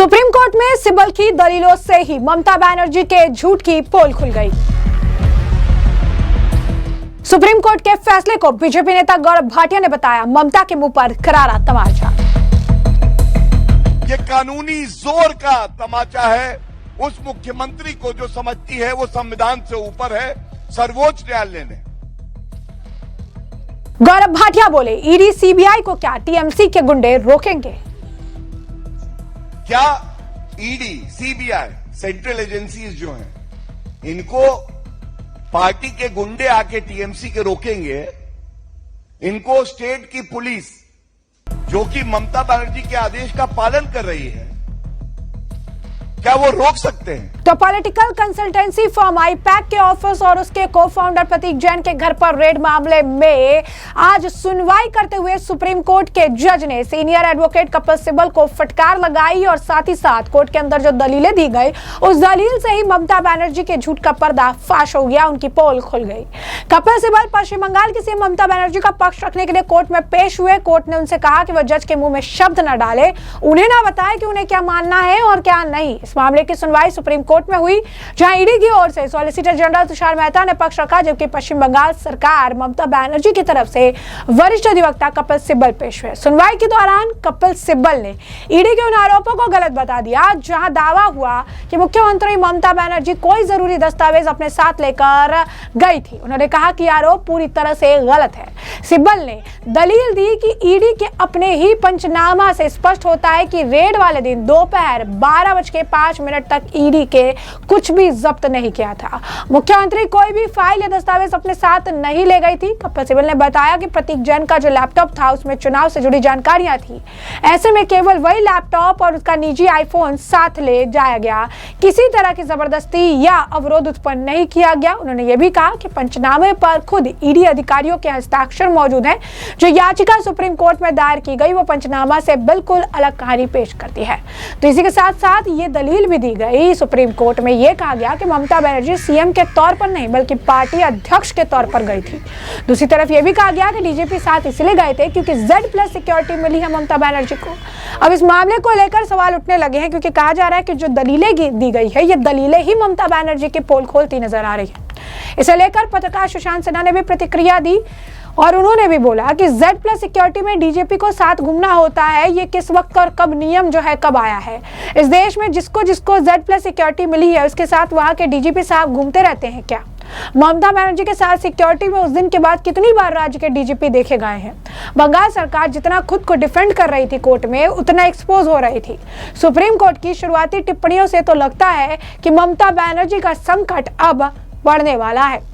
Supreme court में सिब्बल की दलीलों से ही ममता बनर्जी के झूठ की पोल खुल गई। सुप्रीम कोर्ट के फैसले को बीजेपी नेता गौरव भाटिया ने बताया ममता के मुंह पर करारा तमाचा। ये कानूनी जोर का तमाचा है उस मुख्यमंत्री को जो समझती है वो संविधान से ऊपर है, सर्वोच्च न्यायालय ने। गौरव भाटिया बोले ईडी सीबीआई को क्या टीएमसी के गुंडे रोकेंगे? क्या ईडी सीबीआई सेंट्रल एजेंसीज जो हैं इनको पार्टी के गुंडे आके टीएमसी के रोकेंगे? इनको स्टेट की पुलिस जो कि ममता बनर्जी के आदेश का पालन कर रही है, क्या वो रोक सकते हैं? तो पॉलिटिकल कंसल्टेंसी फर्म आईपैक के ऑफिस और उसके को फाउंडर प्रतीक जैन के घर पर रेड मामले में आज सुनवाई करते हुए सुप्रीम कोर्ट के जज ने सीनियर एडवोकेट कपिल सिब्बल को फटकार लगाई और साथ ही साथ कोर्ट के अंदर जो दलीलें दी गई उस दलील से ही ममता बनर्जी के झूठ का पर्दा फाश हो गया, उनकी पोल खुल गई। कपिल सिब्बल पश्चिम बंगाल की सीएम ममता बनर्जी का पक्ष रखने के लिए कोर्ट में पेश हुए। कोर्ट ने उनसे कहा कि वह जज के मुंह में शब्द न डाले, उन्हें ना बताए कि उन्हें क्या मानना है और क्या नहीं। इस मामले की सुनवाई सुप्रीम कोर्ट में हुई, जहां ईडी की ओर से सॉलिसिटर जनरल तुषार मेहता ने पक्ष रखा, जबकि पश्चिम बंगाल सरकार ममता बनर्जी की तरफ से वरिष्ठ अधिवक्ता कपिल सिब्बल पेश हुए। सुनवाई के दौरान कपिल सिब्बल ने ईडी के उन आरोपों को गलत बता दिया जहां दावा हुआ कि मुख्यमंत्री ममता बनर्जी कोई जरूरी दस्तावेज अपने साथ लेकर गई थी। उन्होंने कहा कि आरोप पूरी तरह से गलत है। सिब्बल ने दलील दी कि ईडी के अपने ही पंचनामा से स्पष्ट होता है कि रेड वाले दिन दोपहर 12:05 तक ईडी के कुछ भी जब्त नहीं किया था। मुख्यमंत्री कोई भी फाइल या दस्तावेज अपने साथ नहीं ले गई थी। कपिल सिब्बल ने बताया कि प्रतीक जैन का जो लैपटॉप था उसमें चुनाव से जुड़ी जानकारियां थी, ऐसे में केवल वही लैपटॉप और उसका निजी आईफोन साथ ले जाया गया, किसी तरह की जबरदस्ती या अवरोध उत्पन्न नहीं किया गया। उन्होंने यह भी कहा कि पंचनामे पर खुद ईडी अधिकारियों के हस्ताक्षर मौजूद है। जो याचिका सुप्रीम कोर्ट में दायर की गई वो पंचनामा से बिल्कुल अलग कहानी पेश करती है। तो इसी के साथ साथ ये दलील भी दी गई सुप्रीम कोर्ट में, यह कहा गया कि ममता बनर्जी सीएम के तौर पर नहीं बल्कि पार्टी अध्यक्ष के तौर पर गई थी। दूसरी तरफ यह भी कहा गया कि डीजीपी साथ इसलिए गए थे क्योंकि Z+ सिक्योरिटी मिली है ममता बनर्जी को। अब इस मामले को लेकर सवाल उठने लगे हैं क्योंकि कहा जा रहा है कि जो दलीलें दी गई है ये दलीलें ही ममता बनर्जी की पोल खोलती नजर आ रही है। इसे लेकर पत्रकार सुशांत सिन्हा ने भी प्रतिक्रिया दी और उन्होंने भी बोला कि Z+ सिक्योरिटी में डीजीपी को साथ घूमना होता है, ये किस वक्त और कब नियम जो है कब आया है। इस देश में जिसको Z+ सिक्योरिटी मिली है उसके साथ वहां के डीजीपी साहब घूमते रहते हैं क्या? ममता बनर्जी के साथ सिक्योरिटी में उस दिन के बाद कितनी बार राज्य के डीजीपी देखे गए हैं? बंगाल सरकार जितना खुद को डिफेंड कर रही थी कोर्ट में उतना एक्सपोज हो रही थी। सुप्रीम कोर्ट की शुरुआती टिप्पणियों से तो लगता है कि ममता बनर्जी का संकट अब बढ़ने वाला है।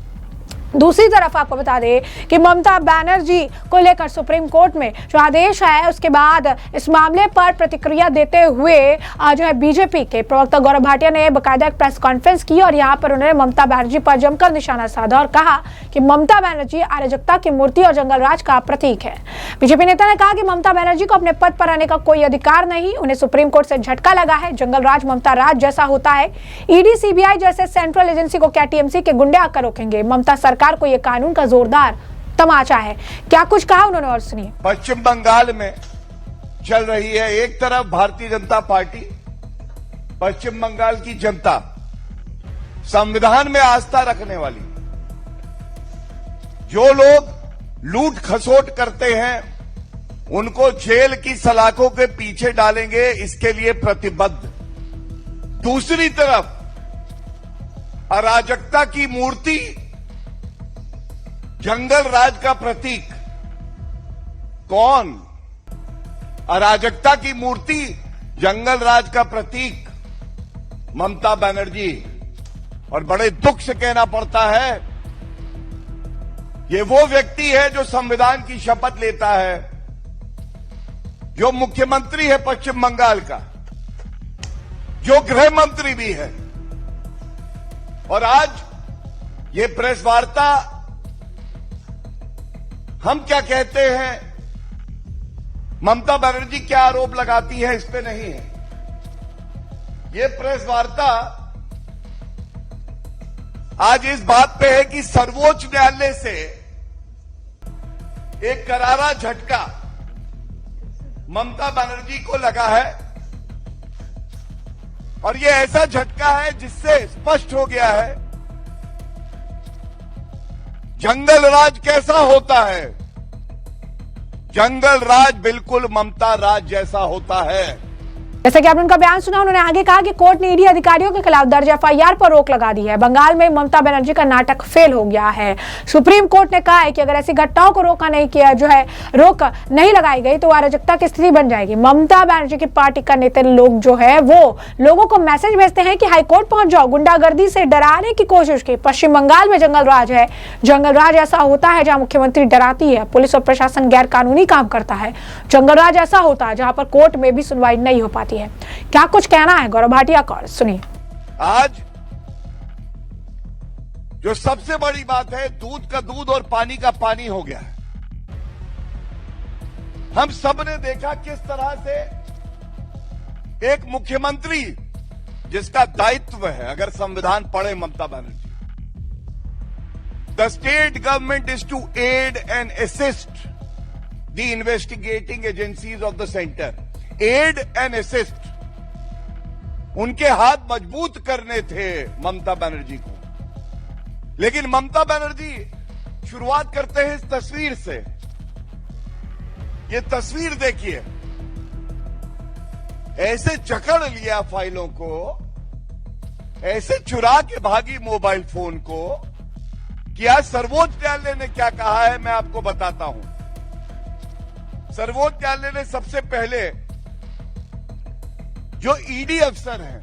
दूसरी तरफ आपको बता दें कि ममता बनर्जी को लेकर सुप्रीम कोर्ट में जो आदेश है उसके बाद इस मामले पर प्रतिक्रिया देते हुए जो है बीजेपी के प्रवक्ता गौरव भाटिया ने बाकायदा एक प्रेस कॉन्फ्रेंस की और यहाँ पर उन्होंने ममता बनर्जी पर जमकर निशाना साधा और कहा कि ममता बनर्जी अराजकता की मूर्ति और जंगलराज का प्रतीक है। बीजेपी नेता ने कहा कि ममता बनर्जी को अपने पद पर आने का कोई अधिकार नहीं, उन्हें सुप्रीम कोर्ट से झटका लगा है। जंगलराज ममता राज जैसा होता है। ईडी सीबीआई जैसे सेंट्रल एजेंसी को क्या टीएमसी के गुंडे आकर रोकेंगे? ममता सरकार को यह कानून का जोरदार तमाचा है। क्या कुछ कहा उन्होंने और सुनिए। पश्चिम बंगाल में चल रही है एक तरफ भारतीय जनता पार्टी, पश्चिम बंगाल की जनता संविधान में आस्था रखने वाली, जो लोग लूट खसोट करते हैं उनको जेल की सलाखों के पीछे डालेंगे, इसके लिए प्रतिबद्ध। दूसरी तरफ अराजकता की मूर्ति, जंगल राज का प्रतीक। कौन? अराजकता की मूर्ति, जंगल राज का प्रतीक ममता बनर्जी। और बड़े दुख से कहना पड़ता है ये वो व्यक्ति है जो संविधान की शपथ लेता है, जो मुख्यमंत्री है पश्चिम बंगाल का, जो गृह मंत्री भी है। और आज ये प्रेस वार्ता हम क्या कहते हैं, ममता बनर्जी क्या आरोप लगाती है इस पे नहीं है। ये प्रेस वार्ता आज इस बात पे है कि सर्वोच्च न्यायालय से एक करारा झटका ममता बनर्जी को लगा है और ये ऐसा झटका है जिससे स्पष्ट हो गया है जंगल राज कैसा होता है। जंगल राज बिल्कुल ममता राज जैसा होता है। जैसे कि आपने उनका बयान सुना, उन्होंने आगे कहा कि कोर्ट ने ईडी अधिकारियों के खिलाफ दर्ज एफआईआर पर रोक लगा दी है। बंगाल में ममता बनर्जी का नाटक फेल हो गया है। सुप्रीम कोर्ट ने कहा है कि अगर ऐसी घटनाओं को रोक नहीं लगाई गई तो अराजकता की स्थिति बन जाएगी। ममता बनर्जी की पार्टी का नेता लोग जो है वो लोगों को मैसेज भेजते हैं कि हाईकोर्ट पहुंच जाओ। गुंडागर्दी से डराने की कोशिश की। पश्चिम बंगाल में जंगल राज है। जंगल राज ऐसा होता है जहां मुख्यमंत्री डराती है, पुलिस और प्रशासन गैर कानूनी काम करता है। जंगल राज ऐसा होता है जहां पर कोर्ट में भी सुनवाई नहीं हो पाती है। क्या कुछ कहना है गौरव भाटिया का, सुनिए। आज जो सबसे बड़ी बात है, दूध का दूध और पानी का पानी हो गया है। हम सब ने देखा किस तरह से एक मुख्यमंत्री जिसका दायित्व है, अगर संविधान पढ़े Mamata Banerjee, the state government is to aid and assist the investigating agencies of the centre. Aid and assist, उनके हाथ मजबूत करने थे ममता बनर्जी को। लेकिन ममता बनर्जी शुरुआत करते हैं इस तस्वीर से। ये तस्वीर देखिए, ऐसे जकड़ लिया फाइलों को, ऐसे चुरा के भागी मोबाइल फोन को कि आज सर्वोच्च न्यायालय ने क्या कहा है मैं आपको बताता हूं। सर्वोच्च न्यायालय ने सबसे पहले जो ईडी अफसर हैं,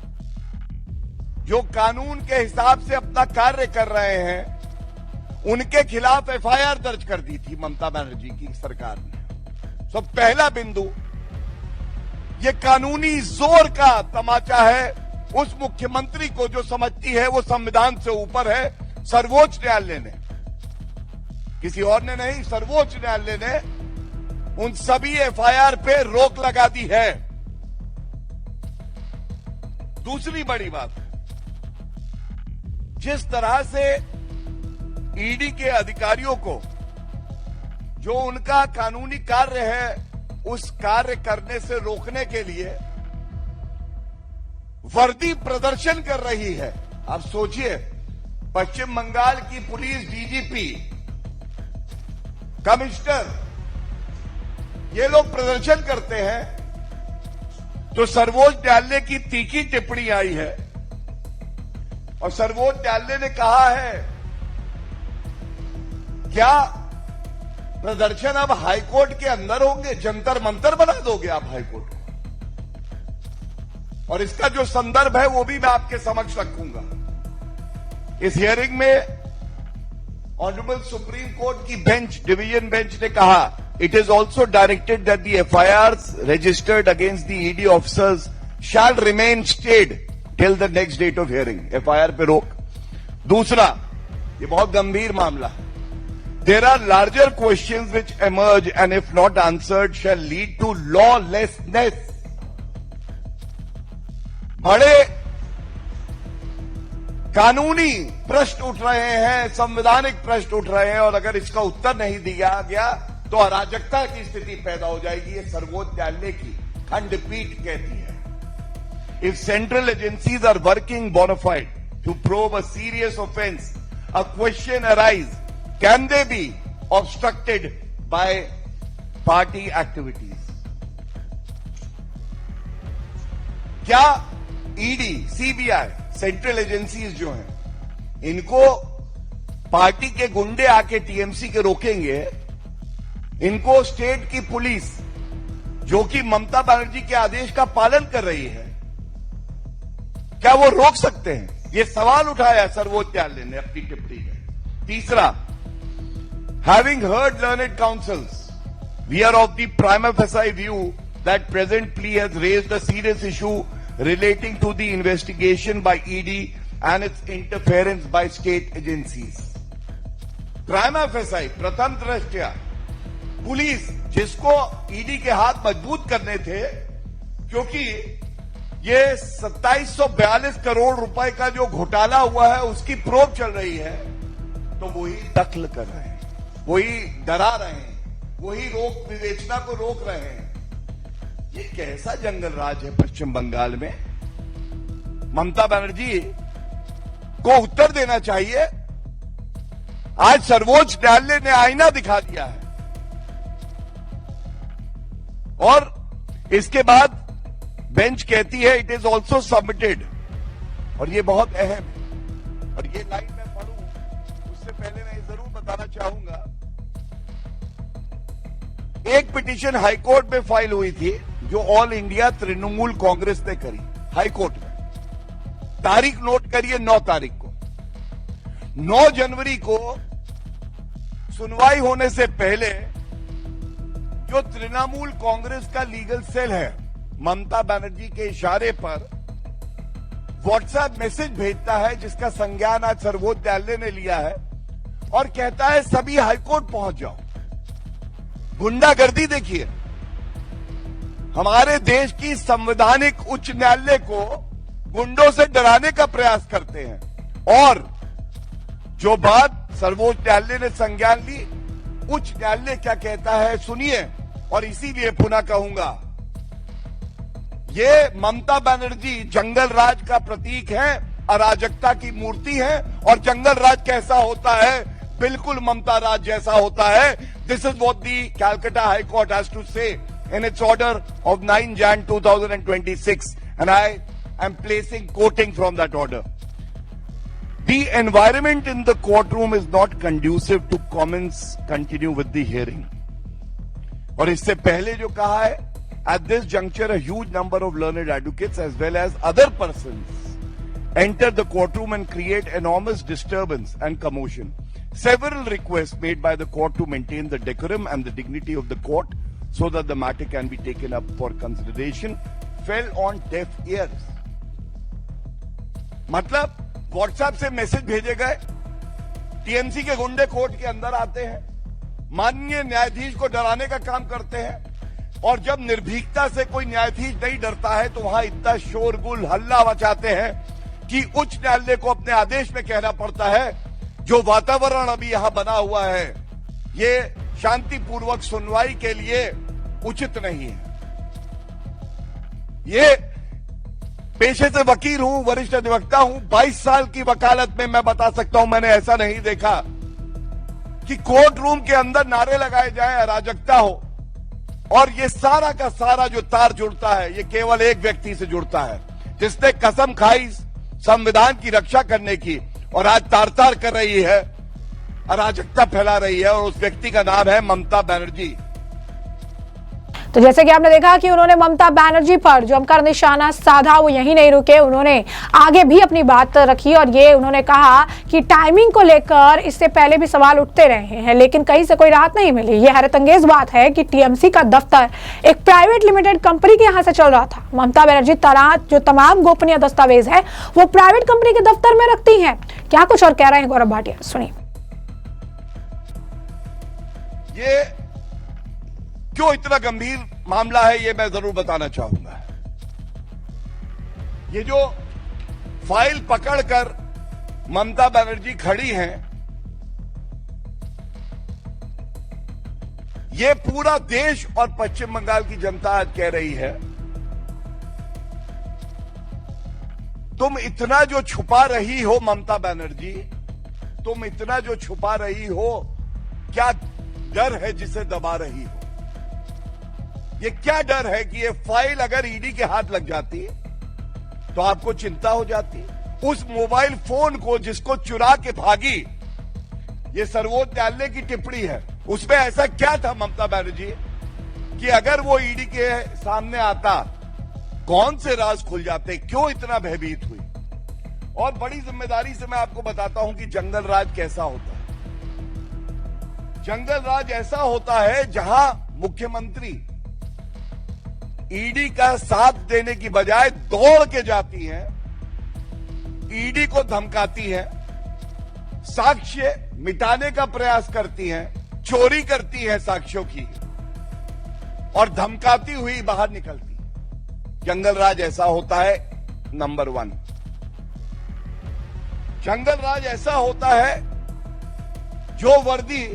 जो कानून के हिसाब से अपना कार्य कर रहे हैं, उनके खिलाफ एफआईआर दर्ज कर दी थी ममता बनर्जी की सरकार ने। सब पहला बिंदु, ये कानूनी जोर का तमाचा है उस मुख्यमंत्री को जो समझती है वो संविधान से ऊपर है। सर्वोच्च न्यायालय ने, किसी और ने नहीं, सर्वोच्च न्यायालय ने उन सभी एफआईआर पे रोक लगा दी है। दूसरी बड़ी बात, जिस तरह से ईडी के अधिकारियों को जो उनका कानूनी कार्य है उस कार्य करने से रोकने के लिए वर्दी प्रदर्शन कर रही है। आप सोचिए, पश्चिम बंगाल की पुलिस डीजीपी, कमिश्नर, ये लोग प्रदर्शन करते हैं तो सर्वोच्च न्यायालय की तीखी टिप्पणी आई है और सर्वोच्च न्यायालय ने कहा है क्या प्रदर्शन अब हाईकोर्ट के अंदर होंगे? जंतर मंतर बना दोगे आप हाईकोर्ट को? और इसका जो संदर्भ है वो भी मैं आपके समक्ष रखूंगा। इस हियरिंग में ऑनरेबल सुप्रीम कोर्ट की बेंच, डिवीजन बेंच ने कहा, it is also directed that the FIRs registered against the ED officers shall remain stayed till the next date of hearing. FIR पे रोक। दूसरा, ये बहुत गंभीर मामला है। There are larger questions which emerge and if not answered shall lead to lawlessness. बड़े कानूनी प्रश्न उठ रहे हैं, संवैधानिक प्रश्न उठ रहे हैं और अगर इसका उत्तर नहीं दिया गया तो अराजकता की स्थिति पैदा हो जाएगी। ये सर्वोच्च न्यायालय की खंडपीठ कहती है। If central agencies are working bona fide to probe a serious offence, a question arise, can they be obstructed by party activities? क्या ईडी, सीबीआई, सेंट्रल एजेंसीज जो हैं, इनको पार्टी के गुंडे आके टीएमसी के रोकेंगे? इनको स्टेट की पुलिस, जो कि ममता बनर्जी के आदेश का पालन कर रही है, क्या वो रोक सकते हैं? ये सवाल उठाया सर्वोच्च न्यायालय ने अपनी टिप्पणी में। तीसरा, having heard learned counsels, we are of the prima facie view that present plea has raised a serious issue relating to the investigation by ED and its interference by state agencies. Prima facie, प्रथम दृष्टया, police जिसको ED के हाथ मजबूत करने थे, क्योंकि ये 2742 करोड़ रुपए का जो घोटाला हुआ है उसकी प्रोब चल रही है, तो वही दखल कर रहे हैं, वही डरा रहे हैं, वही रोक विवेचना को रोक रहे हैं। ये कैसा जंगल राज है पश्चिम बंगाल में? ममता बनर्जी को उत्तर देना चाहिए। आज सर्वोच्च न्यायालय ने आईना दिखा दिया है और इसके बाद बेंच कहती है इट इज ऑल्सो सबमिटेड, और ये बहुत अहम है। और ये लाइन मैं पढ़ूं उससे पहले मैं जरूर बताना चाहूंगा, एक पिटीशन हाईकोर्ट में फाइल हुई थी जो ऑल इंडिया तृणमूल कांग्रेस ने करी हाईकोर्ट में। तारीख नोट करिए, 9 तारीख को, 9 जनवरी को सुनवाई होने से पहले जो तृणमूल कांग्रेस का लीगल सेल है ममता बनर्जी के इशारे पर व्हाट्सएप मैसेज भेजता है, जिसका संज्ञान आज सर्वोच्च न्यायालय ने लिया है और कहता है सभी हाईकोर्ट पहुंच जाओ। गुंडागर्दी देखिए, हमारे देश की संवैधानिक उच्च न्यायालय को गुंडों से डराने का प्रयास करते हैं। और जो बात सर्वोच्च न्यायालय ने संज्ञान ली, उच्च न्यायालय क्या कहता है सुनिए, और इसीलिए पुनः कहूंगा, ये ममता बनर्जी जंगल राज का प्रतीक है, अराजकता की मूर्ति है। और जंगल राज कैसा होता है? बिल्कुल ममता राज जैसा होता है। This is what the Calcutta High Court has to say in its order of 9 Jan 2026, and I am quoting from that order. The environment in the courtroom is not conducive to comments continue with the hearing. और इससे पहले जो कहा है, at this juncture a huge number of learned advocates as well as other persons enter the courtroom and create enormous disturbance and commotion. Several requests made by the court to maintain the decorum and the dignity of the court so that the matter can be taken up for consideration fell on deaf ears. मतलब WhatsApp से message भेजे गए, TMC के गुंडे court के अंदर आते हैं, माननीय न्यायाधीश को डराने का काम करते हैं, और जब निर्भीकता से कोई न्यायाधीश नहीं डरता है तो वहां इतना शोरगुल हल्ला मचाते हैं कि उच्च न्यायालय को अपने आदेश में कहना पड़ता है जो वातावरण अभी यहां बना हुआ है ये शांतिपूर्वक सुनवाई के लिए उचित नहीं है। ये पेशे से वकील हूं, वरिष्ठ अधिवक्ता हूं, 22 साल की वकालत में मैं बता सकता हूं मैंने ऐसा नहीं देखा कि कोर्ट रूम के अंदर नारे लगाए जाए, अराजकता हो। और ये सारा का सारा जो तार जुड़ता है ये केवल एक व्यक्ति से जुड़ता है जिसने कसम खाई संविधान की रक्षा करने की और आज तार तार कर रही है, अराजकता फैला रही है, और उस व्यक्ति का नाम है ममता बनर्जी। तो जैसे कि आपने देखा कि उन्होंने ममता बनर्जी पर जमकर निशाना साधा, वो यहीं नहीं रुके, उन्होंने आगे भी अपनी बात रखी और ये उन्होंने कहा कि टाइमिंग को लेकर इससे पहले भी सवाल उठते रहे हैं लेकिन कहीं से कोई राहत नहीं मिली। ये हैरतअंगेज बात है कि टीएमसी का दफ्तर एक प्राइवेट लिमिटेड कंपनी के यहाँ से चल रहा था। ममता बनर्जी जो तमाम गोपनीय दस्तावेज है वो प्राइवेट कंपनी के दफ्तर में रखती है। क्या कुछ और कह रहे हैं गौरव भाटिया, सुनिए। ये क्यों इतना गंभीर मामला है ये मैं जरूर बताना चाहूंगा। ये जो फाइल पकड़कर ममता बनर्जी खड़ी हैं, ये पूरा देश और पश्चिम बंगाल की जनता आज कह रही है तुम इतना जो छुपा रही हो ममता बनर्जी, तुम इतना जो छुपा रही हो, क्या डर है जिसे दबा रही हो? ये क्या डर है कि ये फाइल अगर ईडी के हाथ लग जाती तो आपको चिंता हो जाती? उस मोबाइल फोन को जिसको चुरा के भागी, ये सर्वोच्च न्यायालय की टिप्पणी है, उसमें ऐसा क्या था ममता बनर्जी कि अगर वो ईडी के सामने आता कौन से राज खुल जाते? क्यों इतना भयभीत हुई? और बड़ी जिम्मेदारी से मैं आपको बताता हूं कि जंगल राज कैसा होता है। जंगल राज ऐसा होता है जहां मुख्यमंत्री ईडी का साथ देने की बजाय दौड़ के जाती है, ईडी को धमकाती है, साक्ष्य मिटाने का प्रयास करती है, चोरी करती है साक्ष्यों की और धमकाती हुई बाहर निकलती है। जंगल राज ऐसा होता है। नंबर 1, जंगल राज ऐसा होता है जो वर्दी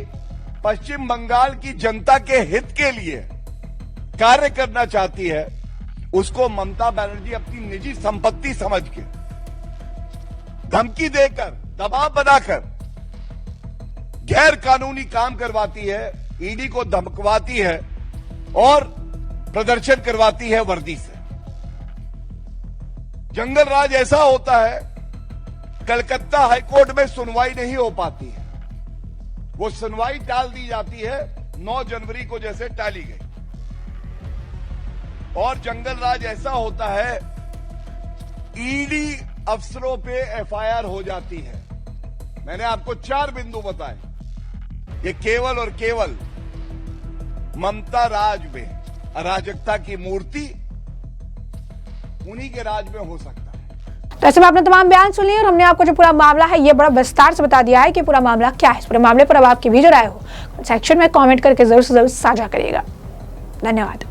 पश्चिम बंगाल की जनता के हित के लिए कार्य करना चाहती है, उसको ममता बनर्जी अपनी निजी संपत्ति समझ के धमकी देकर, दबाव बनाकर गैर कानूनी काम करवाती है, ईडी को धमकवाती है और प्रदर्शन करवाती है वर्दी से। जंगल राज ऐसा होता है, कलकत्ता हाईकोर्ट में सुनवाई नहीं हो पाती है, वो सुनवाई टाल दी जाती है 9 जनवरी को जैसे टाली गई। और जंगल राज ऐसा होता है, ईडी अफसरों पे एफआईआर हो जाती है। मैंने आपको 4 बिंदु बताए, ये केवल और केवल ममता राज में अराजकता की मूर्ति उन्हीं के राज में हो सकता है। तो ऐसे में आपने तमाम बयान सुन लिए और हमने आपको जो पूरा मामला है ये बड़ा विस्तार से बता दिया है कि पूरा मामला क्या है। इस पूरे मामले पर अब आपकी भी जो राय हो सेक्शन में कमेंट करके जरूर से जरूर साझा करिएगा। धन्यवाद।